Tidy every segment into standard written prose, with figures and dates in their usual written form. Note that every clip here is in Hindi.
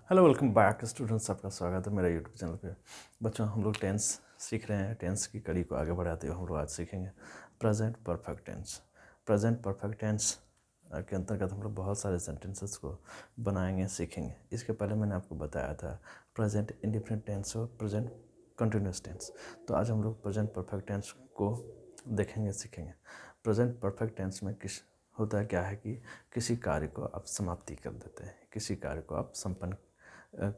हेलो वेलकम बैक स्टूडेंट्स, आपका स्वागत है मेरा यूट्यूब चैनल पे। बच्चों, हम लोग टेंस सीख रहे हैं। टेंस की कड़ी को आगे बढ़ाते हुए हम लोग आज सीखेंगे present perfect tense. Present perfect tense के अंतर्गत हम लोग बहुत सारे सेंटेंसेस को बनाएंगे, सीखेंगे। इसके पहले मैंने आपको बताया था प्रेजेंट इंडिफिनिट टेंस और प्रेजेंट कंटिन्यूस टेंस। तो आज हम लोग प्रेजेंट परफेक्ट टेंस को देखेंगे, सीखेंगे। प्रेजेंट परफेक्ट टेंस में होता है क्या है कि किसी कार्य को आप समाप्ति कर देते हैं, किसी कार्य को आप संपन्न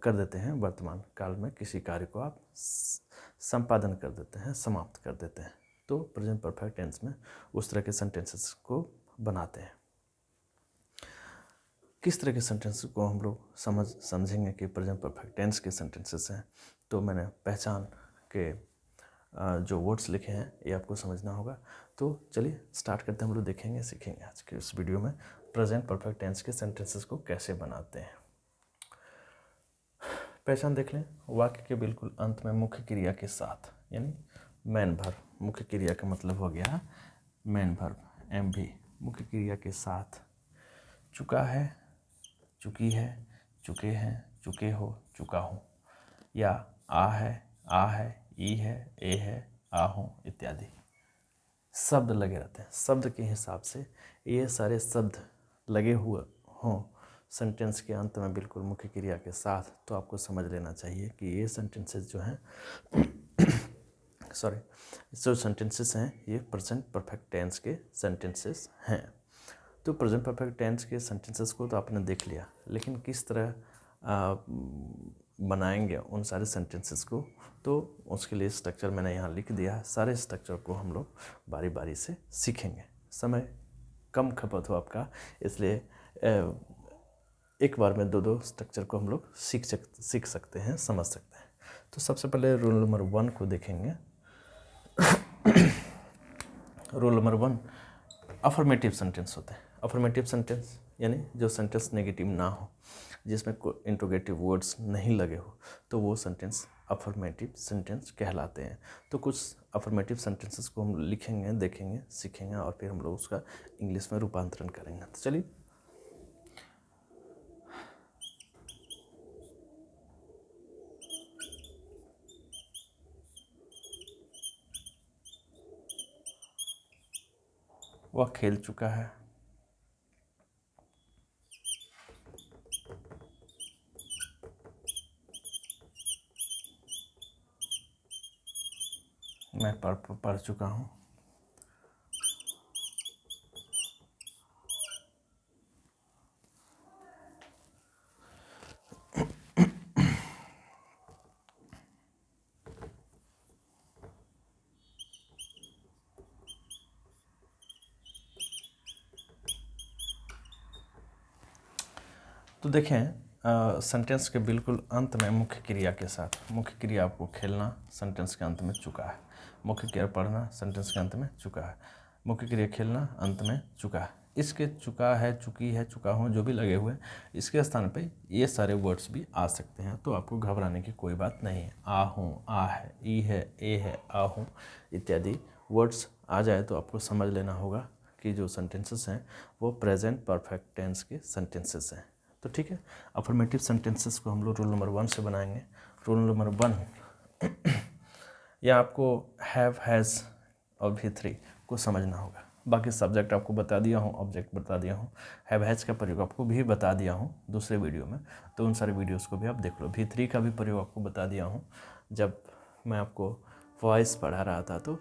कर देते हैं। वर्तमान काल में किसी कार्य को आप संपादन कर देते हैं, समाप्त कर देते हैं। तो प्रेजेंट परफेक्ट टेंस में उस तरह के सेंटेंसेस को बनाते हैं। किस तरह के सेंटेंसेस को हम लोग समझेंगे कि प्रेजेंट परफेक्ट टेंस के सेंटेंसेस हैं, तो मैंने पहचान के जो वर्ड्स लिखे हैं ये आपको समझना होगा। तो चलिए स्टार्ट करते हैं। हम लोग देखेंगे, सीखेंगे आज के इस वीडियो में प्रेजेंट परफेक्ट टेंस के सेंटेंसेस को कैसे बनाते हैं। पहचान देख लें। वाक्य के बिल्कुल अंत में मुख्य क्रिया के साथ, यानी मेन वर्ब। मुख्य क्रिया का मतलब हो गया मेन वर्ब, एमवी। मुख्य क्रिया के साथ चुका है, चुकी है, चुके हैं, चुके हो, चुका हूँ, या आ है, ई है, ए है, आ हूँ इत्यादि शब्द लगे रहते हैं। शब्द के हिसाब से ये सारे शब्द लगे हुए हों सेंटेंस के अंत में बिल्कुल मुख्य क्रिया के साथ, तो आपको समझ लेना चाहिए कि ये सेंटेंसेस जो हैं जो सेंटेंसेस हैं ये प्रेजेंट परफेक्ट टेंस के सेंटेंसेस हैं। तो प्रेजेंट परफेक्ट टेंस के सेंटेंसेस को तो आपने देख लिया, लेकिन किस तरह बनाएंगे उन सारे सेंटेंसेस को, तो उसके लिए स्ट्रक्चर मैंने यहाँ लिख दिया है। सारे स्ट्रक्चर को हम लोग बारी बारी से सीखेंगे। समय कम खपत हो आपका, इसलिए एक बार में दो स्ट्रक्चर को हम लोग सीख सकते हैं, समझ सकते हैं। तो सबसे पहले रूल नंबर 1 को देखेंगे। रूल नंबर 1 अफर्मेटिव सेंटेंस होते हैं। अफर्मेटिव सेंटेंस यानी जो सेंटेंस नेगेटिव ना हो, जिसमें कोई इंट्रोगेटिव वर्ड्स नहीं लगे हो, तो वो सेंटेंस अफर्मेटिव सेंटेंस कहलाते हैं। तो कुछ अफर्मेटिव सेंटेंसेस को हम लिखेंगे, देखेंगे, सीखेंगे और फिर हम लोग उसका इंग्लिश में रूपांतरण करेंगे। तो चलिए वह खेल चुका है, मैं पढ़ चुका हूँ, तो देखें सेंटेंस के बिल्कुल अंत में मुख्य क्रिया के साथ, मुख्य क्रिया आपको खेलना सेंटेंस के अंत में चुका है, मुख्य क्रिया पढ़ना सेंटेंस के अंत में चुका है, मुख्य क्रिया खेलना अंत में चुका है। इसके चुका है, चुकी है, चुका हूँ जो भी लगे हुए हैं, इसके स्थान पे ये सारे वर्ड्स भी आ सकते हैं। तो आपको घबराने की कोई बात नहीं है। आ हूँ, आ है, ई है, ए है, आ हूँ इत्यादि वर्ड्स आ जाए तो आपको समझ लेना होगा कि जो सेंटेंसेस हैं वो प्रेजेंट परफेक्ट टेंस के सेंटेंसेस हैं। तो ठीक है, अफर्मेटिव सेंटेंसेस को हम लोग रूल नंबर 1 से बनाएंगे। रूल नंबर 1 या आपको हैव, हैज़ और V3 को समझना होगा। बाकी सब्जेक्ट आपको बता दिया हूँ, ऑब्जेक्ट बता दिया हूँ, हैव हैज़ का प्रयोग आपको भी बता दिया हूँ दूसरे वीडियो में, तो उन सारे वीडियोस को भी आप देख लो। V3 का भी प्रयोग आपको बता दिया हूँ जब मैं आपको वॉइस पढ़ा रहा था, तो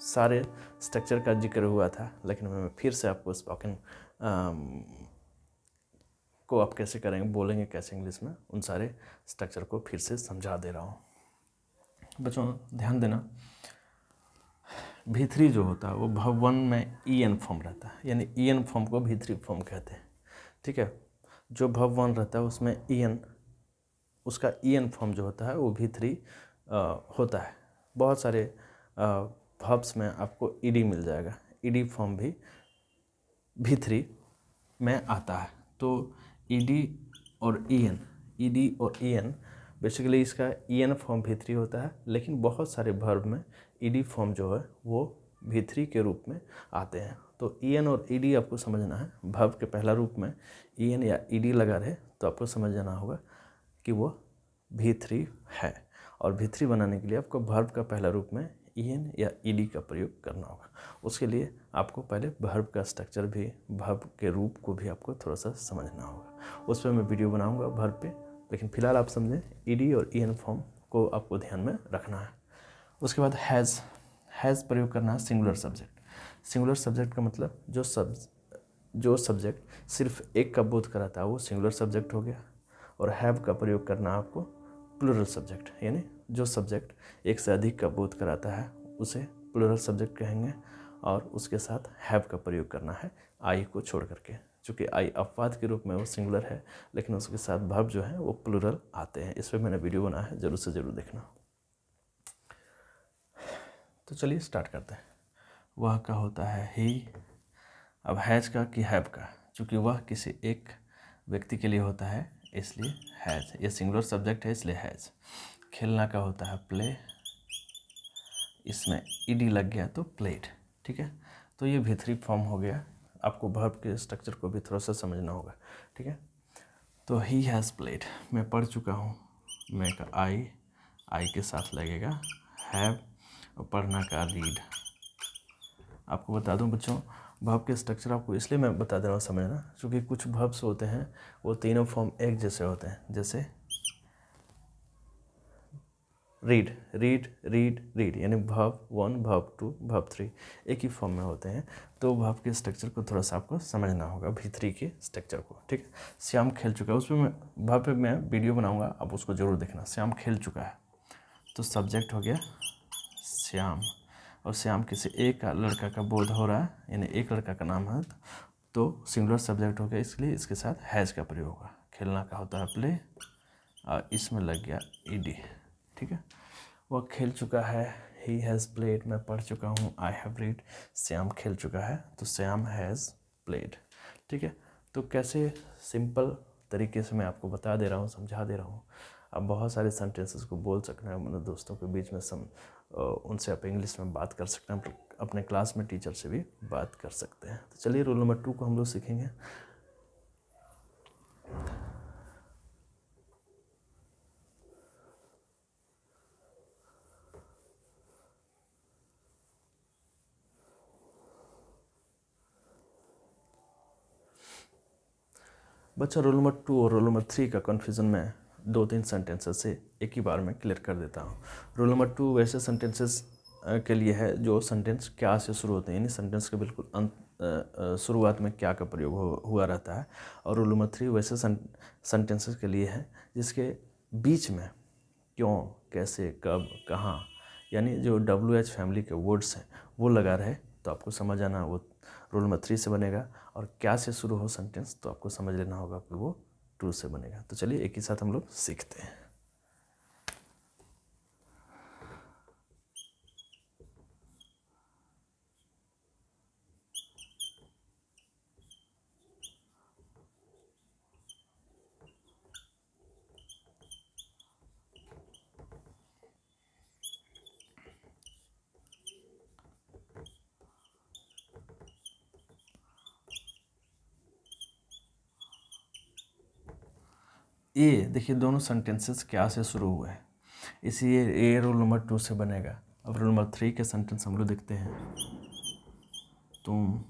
सारे स्ट्रक्चर का जिक्र हुआ था, लेकिन मैं फिर से आपको स्पोकन को आप कैसे करेंगे, बोलेंगे कैसे इंग्लिश में, उन सारे स्ट्रक्चर को फिर से समझा दे रहा हूँ। बच्चों ध्यान देना, V3 जो होता है वो verb 1 में EN फॉर्म रहता है, यानी EN फॉर्म को V3 फॉर्म कहते हैं। ठीक है, जो verb 1 रहता है उसमें EN, उसका EN फॉर्म जो होता है वो V3 होता है। बहुत सारे verbs में आपको ED मिल जाएगा, ED फॉर्म भी V3 में आता है। तो ED और EN बेसिकली इसका EN फॉर्म V3 होता है, लेकिन बहुत सारे वर्ब में ED फॉर्म जो है वो V3 के रूप में आते हैं। तो EN और ED आपको समझना है। वर्ब के पहला रूप में EN या ED लगा रहे तो आपको समझ जाना होगा कि वो V3 है। और V3 बनाने के लिए आपको वर्ब का पहला रूप में EN या ED का प्रयोग करना होगा। उसके लिए आपको पहले वर्ब का स्ट्रक्चर भी, वर्ब के रूप को भी आपको थोड़ा सा समझना होगा। उस पर मैं वीडियो बनाऊंगा वर्ब पे, लेकिन फिलहाल आप समझें ED और EN फॉर्म को आपको ध्यान में रखना है। उसके बाद हैज़ प्रयोग करना है सिंगुलर सब्जेक्ट। सिंगुलर सब्जेक्ट का मतलब जो सब्जेक्ट सिर्फ एक का बोध कराता है वो सिंगुलर सब्जेक्ट हो गया। और हैव का प्रयोग करना आपको प्लूरल सब्जेक्ट, यानी जो सब्जेक्ट एक से अधिक का बोध कराता है उसे प्लूरल सब्जेक्ट कहेंगे। और उसके साथ हैव का प्रयोग करना है आई को छोड़ करके, चूँकि आई अपवाद के रूप में वो सिंगुलर है, लेकिन उसके साथ वर्ब जो है वो प्लूरल आते हैं। इस पर मैंने वीडियो बनाया है, ज़रूर से ज़रूर देखना। तो चलिए स्टार्ट करते हैं। वह का होता है ही। अब हैज़ का कि हैव का, चूँकि वह किसी एक व्यक्ति के लिए होता है इसलिए हैज़, ये सिंगुलर सब्जेक्ट है इसलिए हैज़। खेलना का होता है प्ले, इसमें ईडी लग गया तो प्लेड। ठीक है, तो ये V3 फॉर्म हो गया। आपको वर्ब के स्ट्रक्चर को भी थोड़ा सा समझना होगा। ठीक है, तो ही हैज़ प्लेड मैं पढ़ चुका हूँ। मैं का आई के साथ लगेगा हैव, और पढ़ना का रीड। आपको बता दूं बच्चों, वर्ब के स्ट्रक्चर आपको इसलिए मैं बता दे रहा हूँ समझना, क्योंकि कुछ वर्ब्स होते हैं वो तीनों फॉर्म एक जैसे होते हैं। जैसे रीड रीड रीड रीड, यानी वर्ब 1, वर्ब 2, वर्ब 3 एक ही फॉर्म में होते हैं। तो वर्ब के स्ट्रक्चर को थोड़ा सा आपको समझना होगा, V3 के स्ट्रक्चर को। ठीक है, श्याम खेल चुका है, उस पर मैं वर्ब पे मैं वीडियो बनाऊंगा, आप उसको ज़रूर देखना। श्याम खेल चुका है तो सब्जेक्ट हो गया श्याम, और श्याम किसी एक लड़का का बोध हो रहा है, यानी एक लड़का का नाम है, तो सिंगुलर सब्जेक्ट हो गया, इसलिए इसके साथ हैज़ का प्रयोग होगा। खेलना का होता है प्ले, और इसमें लग गया ईडी। ठीक है, वह खेल चुका है, ही हैज़ प्लेड, मैं पढ़ चुका हूँ, आई हैव रीड। श्याम खेल चुका है तो श्याम हैज़ प्लेड। ठीक है, तो कैसे सिंपल तरीके से मैं आपको बता दे रहा हूँ, समझा दे रहा हूँ। अब बहुत सारे सेंटेंसेस को बोल सकना है अपने दोस्तों के बीच में, उनसे आप इंग्लिश में बात कर सकते हैं, अपने क्लास में टीचर से भी बात कर सकते हैं। तो चलिए रूल नंबर 2 को हम लोग सीखेंगे। बच्चा रूल नंबर 2 और रूल नंबर 3 का कन्फ्यूज़न में 2-3 सेंटेंसेस से एक ही बार में क्लियर कर देता हूँ। रूल नंबर 2 वैसे सेंटेंसेस के लिए है जो सेंटेंस क्या से शुरू होते हैं, यानी सेंटेंस के बिल्कुल शुरुआत में क्या का प्रयोग हुआ रहता है। और रूल नंबर 3 वैसे सेंटेंसेस के लिए है जिसके बीच में क्यों, कैसे, कब, कहाँ, यानी जो WH फैमिली के वर्ड्स हैं वो लगा रहे, तो आपको समझ आना वो रूल नंबर 3 से बनेगा। और क्या से शुरू हो सेंटेंस तो आपको समझ लेना होगा कि वो 2 से बनेगा। तो चलिए एक ही साथ हम लोग सीखते हैं। ये देखिए दोनों सेंटेंसेस क्या से शुरू हुए हैं, इसलिए ये रूल नंबर 2 से बनेगा। अब रूल नंबर 3 के सेंटेंस हम लोग देखते हैं। तुम,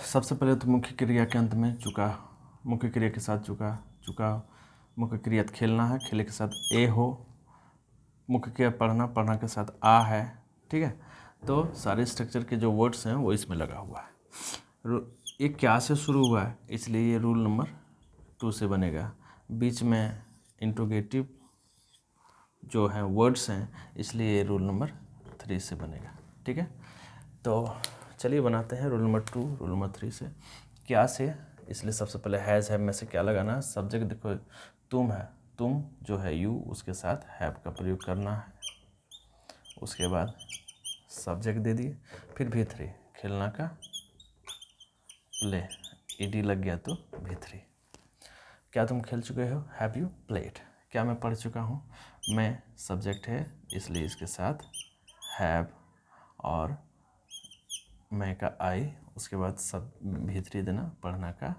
सबसे पहले तो मुख्य क्रिया के अंत में चुका, मुख्य क्रिया के साथ चुका, मुख्य क्रिया खेलना है, खेले के साथ ए हो, मुख्य क्रिया पढ़ना के साथ आ है। ठीक है, तो सारे स्ट्रक्चर के जो वर्ड्स हैं वो इसमें लगा हुआ है। ये क्या से शुरू हुआ है इसलिए ये रूल नंबर 2 से बनेगा। बीच में इंट्रोगेटिव जो है वर्ड्स हैं इसलिए ये रूल नंबर 3 से बनेगा। ठीक है, तो चलिए बनाते हैं रूल नंबर 2 रूल नंबर 3 से। क्या से, इसलिए सबसे पहले हैज़ हैव में से क्या लगाना है, सब्जेक्ट देखो तुम है, तुम जो है यू, उसके साथ हैव का प्रयोग करना है। उसके बाद सब्जेक्ट दे दिए, फिर V3 खेलना का प्ले, ईडी लग गया तो V3। क्या तुम खेल चुके हो? Have you played. क्या मैं पढ़ चुका हूँ? मैं सब्जेक्ट है इसलिए इसके साथ हैव और मैं का आई, उसके बाद सब V3 देना, पढ़ना का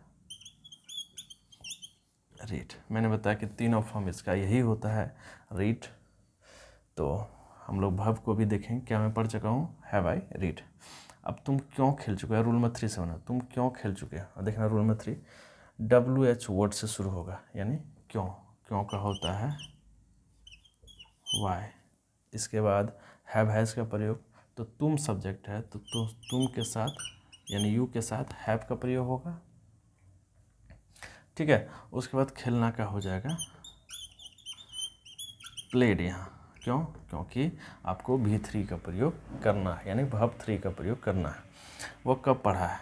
रीड। मैंने बताया कि तीनों फॉर्म इसका यही होता है, रीड। तो हम लोग वर्ब को भी देखें। क्या मैं पढ़ चुका हूँ? Have I read. अब तुम क्यों खेल चुके हो? रूल नंबर 3 से बना, तुम क्यों खेल चुके हो? और देखना रूल नंबर 3 WH वर्ड से शुरू होगा, यानी क्यों। क्यों का होता है वाई। इसके बाद हैव हैज़ का प्रयोग, तो तुम सब्जेक्ट है तो तुम के साथ यानी यू के साथ हैव का प्रयोग होगा, ठीक है। उसके बाद खेलना का हो जाएगा प्लेड यहाँ। क्यों? क्योंकि आपको V3 का प्रयोग करना है, यानी वर्ब 3 का प्रयोग करना है। वो कब पढ़ा है?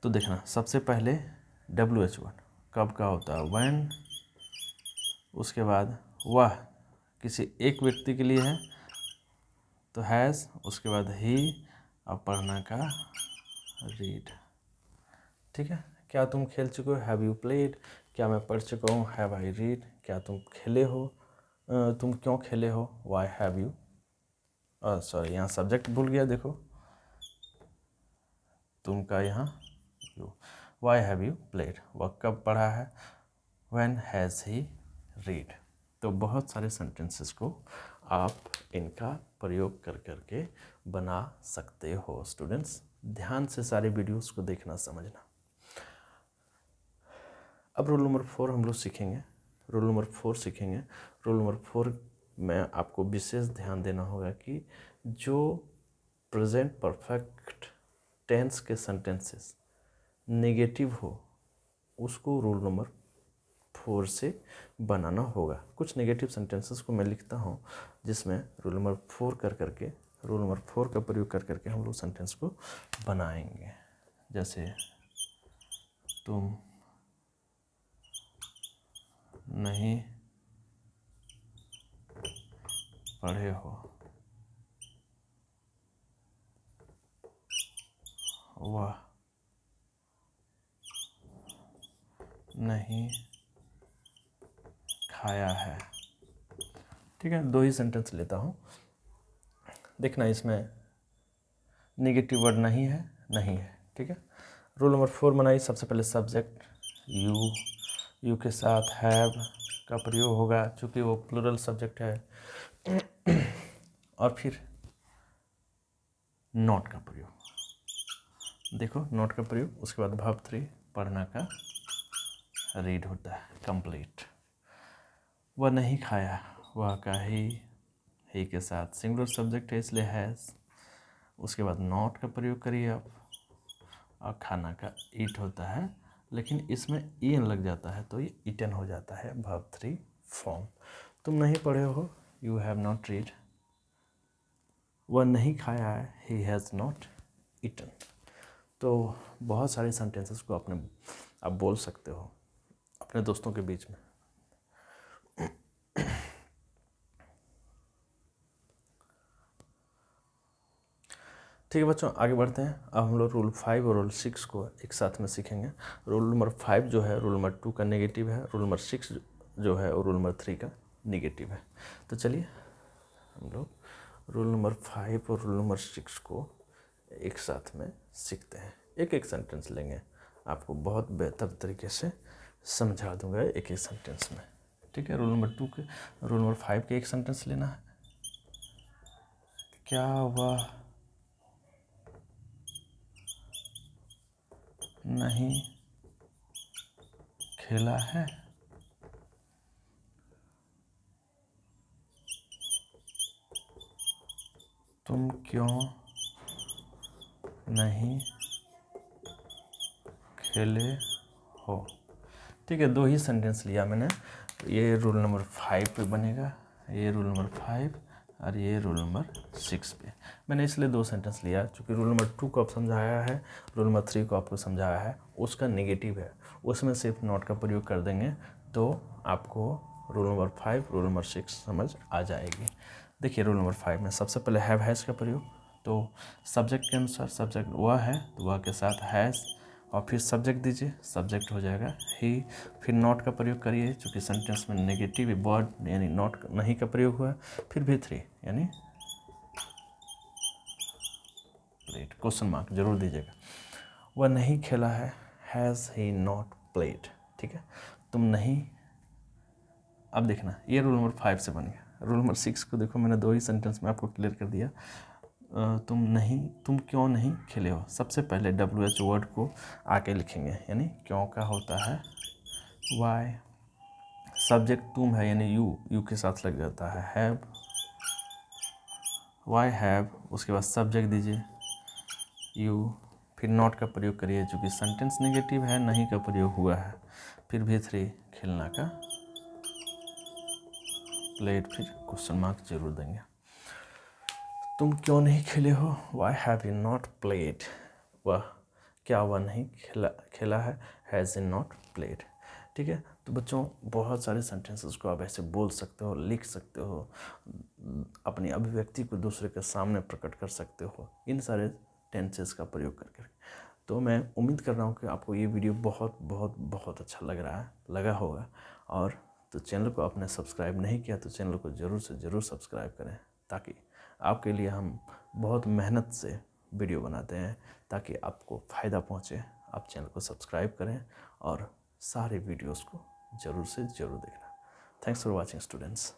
तो देखना, सबसे पहले WH वर्ड कब का होता है? व्हेन। उसके बाद वह किसी एक व्यक्ति के लिए है तो हैज़, उसके बाद ही, अब पढ़ना का रीड, ठीक है। क्या तुम खेल चुके हो? Have you played. क्या मैं पढ़ चुका हूँ? Have I read. क्या तुम खेले हो? तुम क्यों खेले हो? वाई हैव यू, सॉरी यहाँ सब्जेक्ट भूल गया, देखो तुम का यहाँ you. Why have you played. वह कब पढ़ा है? When has he read. तो बहुत सारे सेंटेंसेस को आप इनका प्रयोग कर करके बना सकते हो। स्टूडेंट्स ध्यान से सारे वीडियोस को देखना, समझना। अब रूल नंबर 4 हम लोग सीखेंगे। रूल नंबर 4 सीखेंगे। रूल नंबर 4 में आपको विशेष ध्यान देना होगा कि जो प्रेजेंट परफेक्ट टेंस के सेंटेंसेस नेगेटिव हो उसको रूल नंबर 4 से बनाना होगा। कुछ नेगेटिव सेंटेंसेस को मैं लिखता हूँ जिसमें रूल नंबर 4 रूल नंबर 4 का प्रयोग कर करके हम लोग सेंटेंस को बनाएंगे। जैसे तुम नहीं पढ़े हो, वह नहीं खाया है, ठीक है। 2 ही सेंटेंस लेता हूँ, देखना इसमें नेगेटिव वर्ड नहीं है, ठीक है। रूल नंबर 4 बनाइए। सबसे पहले सब्जेक्ट यू के साथ हैव का प्रयोग होगा चूँकि वो प्लूरल सब्जेक्ट है। और फिर नॉट का प्रयोग, देखो नॉट का प्रयोग। उसके बाद वर्ब 3 पढ़ना का रीड होता है, कंप्लीट। वह नहीं खाया, वह का ही के साथ सिंगुलर सब्जेक्ट है इसलिए हैज़। उसके बाद नॉट का प्रयोग करिए आप, और खाना का ईट होता है, लेकिन इसमें ईन लग जाता है तो ये ईटन हो जाता है वर्ब 3 फॉर्म। तुम नहीं पढ़े हो, यू हैव नॉट रीड। वह नहीं खाया है, ही हैज़ नॉट ईटन। तो बहुत सारे सेंटेंसेस को आप बोल सकते हो अपने दोस्तों के बीच में। ठीक है बच्चों, आगे बढ़ते हैं। अब हम लोग रूल 5 और रूल 6 को एक साथ में सीखेंगे। रूल नंबर 5 जो है रूल नंबर 2 का नेगेटिव है, रूल नंबर 6 जो है और रूल नंबर 3 का नेगेटिव है। तो चलिए हम लोग रूल नंबर 5 और रूल नंबर 6 को एक साथ में सीखते हैं। एक एक सेंटेंस लेंगे, आपको बहुत बेहतर तरीके से समझा दूंगा एक एक सेंटेंस में, ठीक है। रूल नंबर 5 के एक सेंटेंस लेना है। क्या वह नहीं खेला है? तुम क्यों नहीं खेले हो? ठीक है, 2 ही सेंटेंस लिया मैंने। ये रूल नंबर 5 पे बनेगा, ये रूल नंबर 5 और ये रूल नंबर 6 पे। मैंने इसलिए 2 सेंटेंस लिया क्योंकि रूल नंबर 2 को आप समझाया है, रूल नंबर 3 को आपको समझाया है, उसका नेगेटिव है, उसमें सिर्फ नॉट का प्रयोग कर देंगे तो आपको रूल नंबर 5, रूल नंबर 6 समझ आ जाएगी। देखिए रूल नंबर 5 में सबसे पहले हैव हैज़ का प्रयोग, तो सब्जेक्ट के अनुसार सब्जेक्ट वह है तो वह के साथ हैज़ और फिर सब्जेक्ट दीजिए, सब्जेक्ट हो जाएगा ही। फिर नॉट का प्रयोग करिए, चूँकि सेंटेंस में नेगेटिव वर्ड यानी नॉट नहीं का प्रयोग हुआ। फिर भी3 यानी प्लेड, क्वेश्चन मार्क जरूर दीजिएगा। वह नहीं खेला है, हैज़ ही नॉट प्लेड। ठीक है, तुम नहीं, अब देखना ये रूल नंबर 5 से बन गया। रूल नंबर 6 को देखो, मैंने 2 ही सेंटेंस में आपको क्लियर कर दिया। तुम क्यों नहीं खेले हो, सबसे पहले WH वर्ड को आके लिखेंगे, यानी क्यों का होता है वाई, सब्जेक्ट तुम है यानी यू के साथ लग जाता है हैव, वाई हैव, उसके बाद सब्जेक्ट दीजिए यू, फिर नॉट का प्रयोग करिए, चूँकि सेंटेंस नेगेटिव है, नहीं का प्रयोग हुआ है। फिर भी3 खेलना का प्लेड, फिर क्वेश्चन मार्क जरूर देंगे। तुम क्यों नहीं खेले हो, why have you not played, वह क्या वह नहीं खेला है, हैज़ इन नॉट प्लेड। ठीक है, तो बच्चों बहुत सारे सेंटेंसेस को आप ऐसे बोल सकते हो, लिख सकते हो, अपनी अभिव्यक्ति को दूसरे के सामने प्रकट कर सकते हो इन सारे टेंसेस का प्रयोग करके। तो मैं उम्मीद कर रहा हूँ कि आपको ये वीडियो बहुत बहुत बहुत अच्छा लगा होगा। और तो चैनल को आपने सब्सक्राइब नहीं किया तो चैनल को ज़रूर से ज़रूर सब्सक्राइब करें, ताकि आपके लिए हम बहुत मेहनत से वीडियो बनाते हैं, ताकि आपको फ़ायदा पहुँचे। आप चैनल को सब्सक्राइब करें और सारे वीडियोस को ज़रूर से ज़रूर देखना। Thanks for watching students.